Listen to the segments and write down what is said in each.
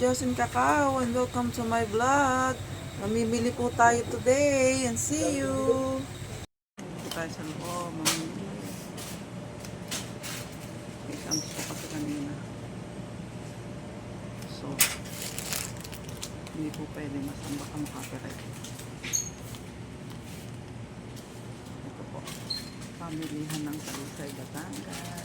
Jocelyn Cacao and welcome to my vlog. Mamimili po tayo today and see you. Dito tayo sa loob, mamimili. May chance ko kasi kanina. So, hindi po pwede masamba ka makapirate. Ito po, pamilihan ng Talisay, Batangas.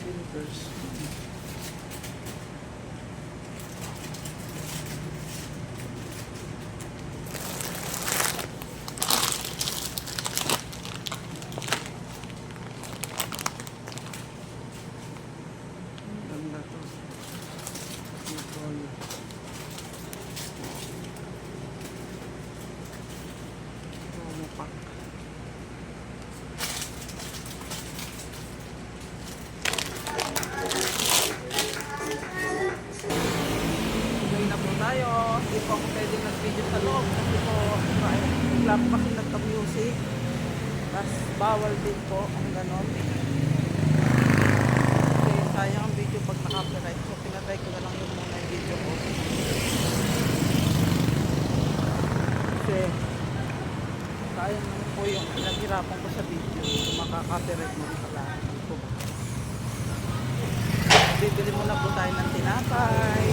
Silvers. Ganda to. Nicole. Promo pack. Tayo, hindi po ako pwede nag-video sa loob kasi po bigla po kasi nagka-music, tapos bawal din po ang ganon kasi sayang ang video pag naka-copyright, so pinatay ko na lang yung muna yung video ko kasi sayang naman po yung pinaghirapan ko sa video kung maka-copyright mo pala. Bibili muna po tayo ng tinapay.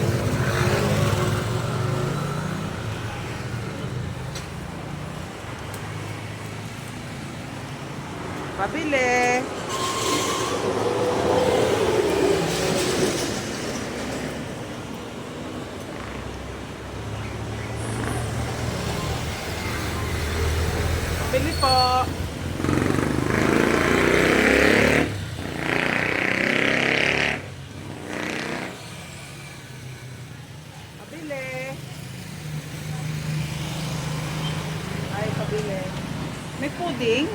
Pabili. Pabili po. Pabili. Ay, pabili. May pudding?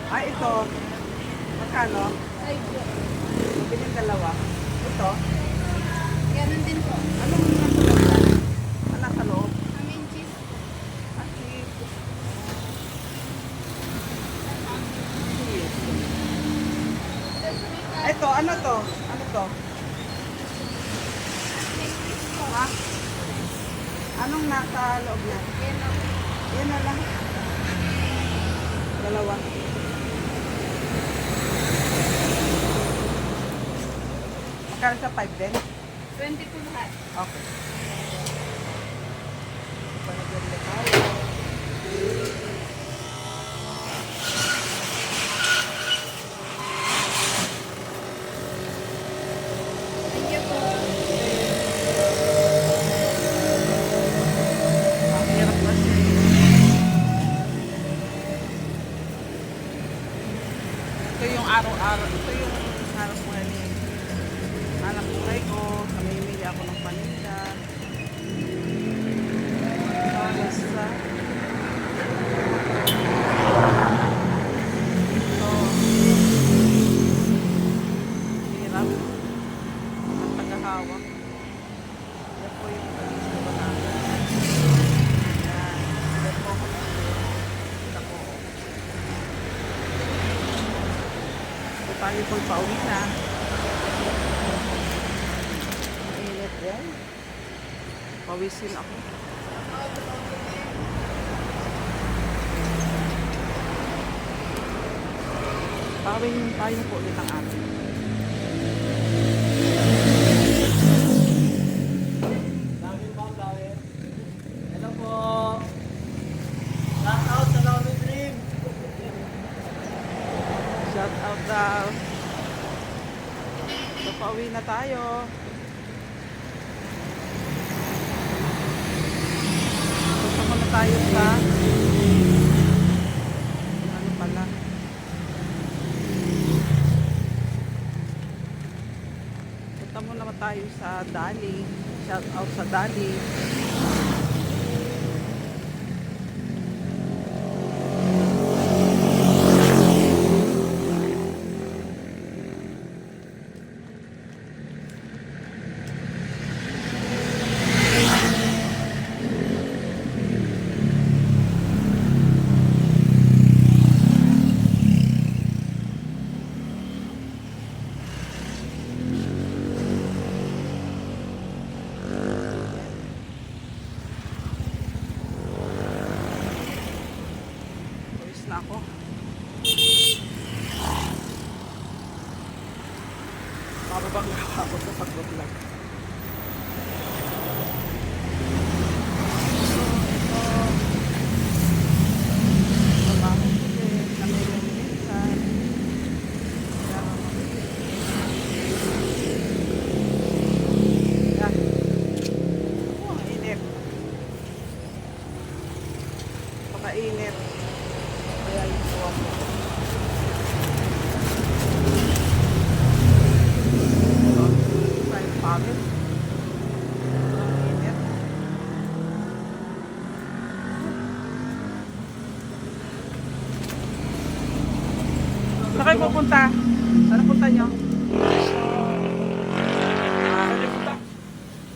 Ay, ito. Magkano? Ay po. Biling dalawa. Ito. Ganun din po. Anong nasa loob yan? Ano nasa loob? Amin cheese. Ah, cheese. Ito, ano to? Ano to? Ha? Anong nasa loob yan? Yan lang. Yan na lang. Dalawa. Magkano sa 5 din? 20 po lahat. Okay. Panaganda tayo. Thank you po. Ang hirap kasi. Ito yung araw-araw. Ito yung harap mga ni anak buhay ko. Namimili ako ng paninda. Basta. Ito. Hirap. Ang tagahawak. Yan po yung sa Batangas. Yan. Yan po ako nakikita ko. So tayo po'y pauwi na. Mainit yan. Pawisin ako. Pawin tayo po ulit ang atin. Hello po. Shout out sa Lonely Dream. Shout out daw. So pauwi na tayo. Punta muna tayo sa ano pala. Punta muna tayo sa Dali. Shout out sa Dali. muna ako. Mababang ako sa pag-vlog. Init. Kaya yung suwa ko. Kaya pagod. Ang init. Saan kayo pupunta? Saan punta nyo?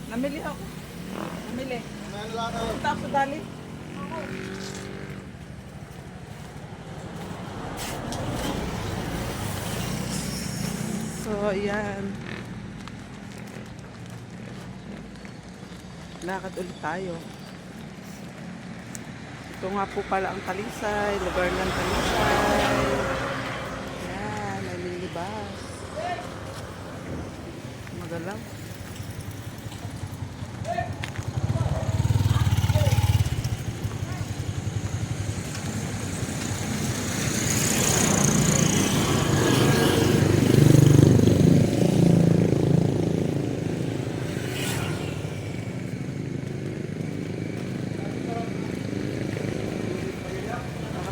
Namili ako. Namili. Punta ako sa Dali. So, ayan. Lakad ulit tayo. Ito nga po pala ang Talisay, lugar ng Talisay. Ayan, may minibus. Magalaw.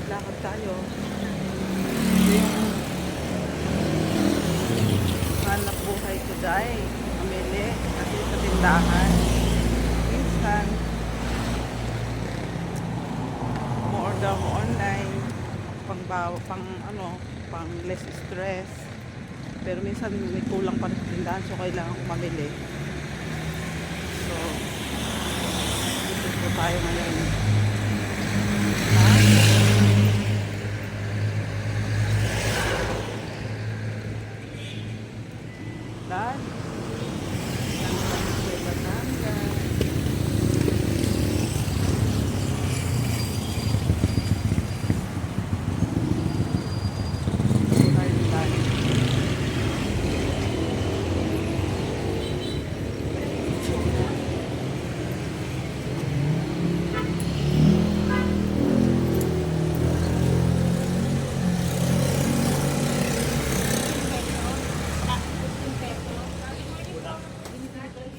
Lakad tayo. Hanap buhay ko dahil mamili kasi sa tindahan. Minsan, mo-order mo online pang less stress. Pero minsan may kulang pa rin sa tindahan, so kailangan ko mamili. So, dito po tayo ngayon. Dan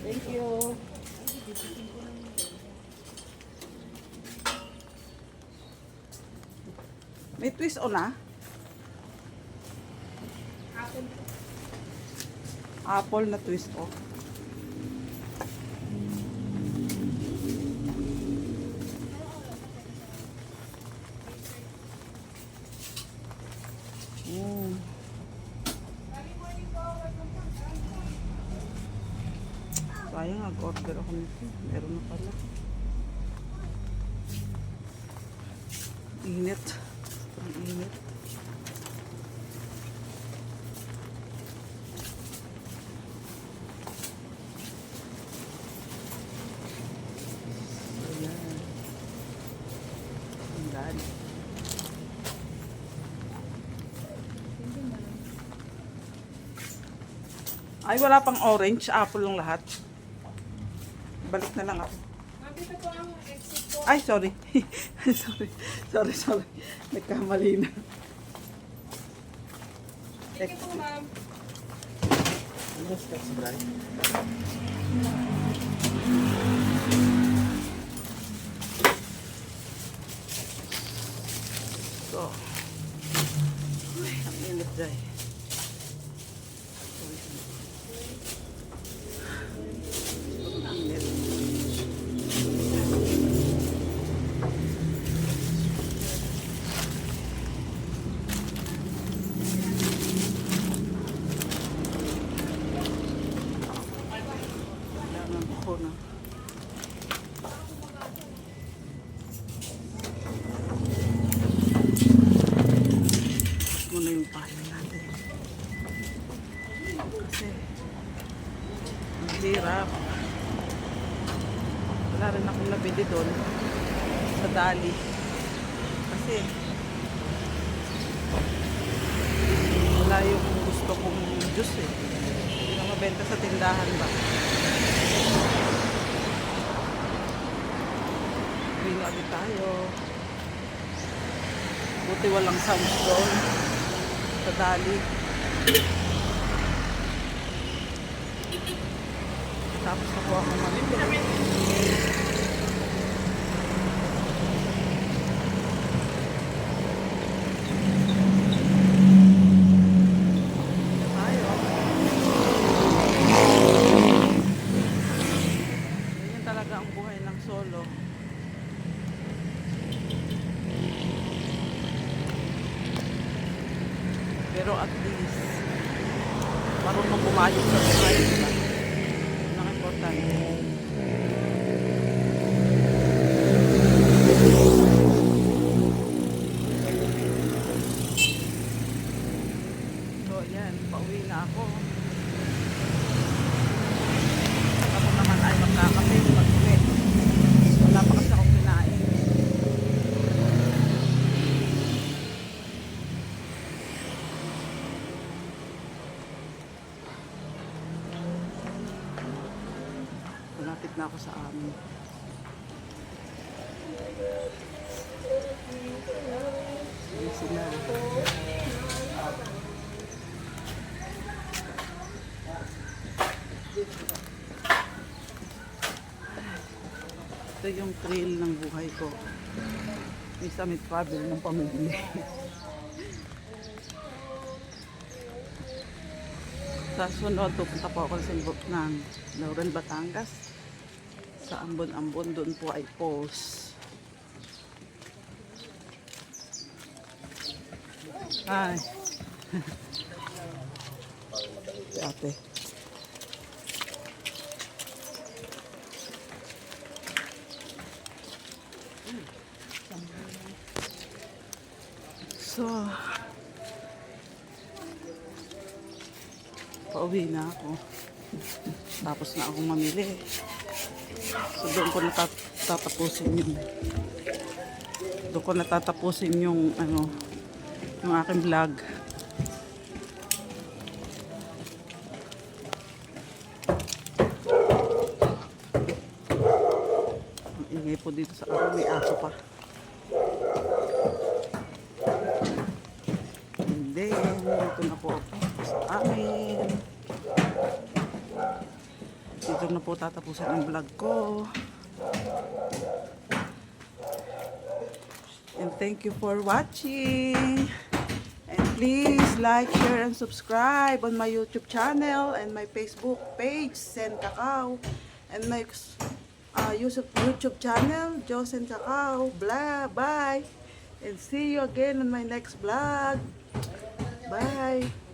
thank you. May twist on ah. Apple na twist on. Sayang, nag-order ako nito. Meron na pala. Init. Ang init. Ayan. Ang dali. Ay, wala pang orange. Apple lang lahat. Balik na lang ako. Dito po ang exit po. Ay, sorry. sorry. Nagkamali na. Thank you po, ma'am. So, ay, ang init dahil. Init. Kailangan ko na. Muna yung payo natin. Kasi, ang hirap. Wala rin akong nabili doon sa Dali. Kasi, wala yung gusto kong juice eh. Hindi na mabenta sa tindahan ba. Uwi na ulit tayo. Buti walang sounds doon sa dali. Tapos nakuha ko mamili. Tayo. Ganyan talaga ang buhay ng solo. Pero at least marunong bumayos sa buhay, diba? Yun ang importante. So yan, pauwi na ako. Ako naman ay magkakape mag-uwi. Wala pa kasi akong kinain. Malapit na ako sa amin. Ayan sila. Ito yung trail ng buhay ko. Misa may travel ng pamilya. Sa sunod, pupunta po ako sa Lubok ng Laurel, Batangas. Sa Ambon-Ambon, doon po ay post. Ay. Si ate. So, pauwi na ako. Tapos na akong mamili. So doon ko natatapusin yung yung aking vlog. Ang ingay po dito sa akin, may aso pa. Hindi, dito na po ako sa amin. Dito na po tatapusin ang vlog ko. And thank you for watching. And please like, share, and subscribe on my YouTube channel and my Facebook page, Sen Cacao. And my YouTube channel, Josen Cacao. Blah, bye. And see you again on my next vlog. Bye.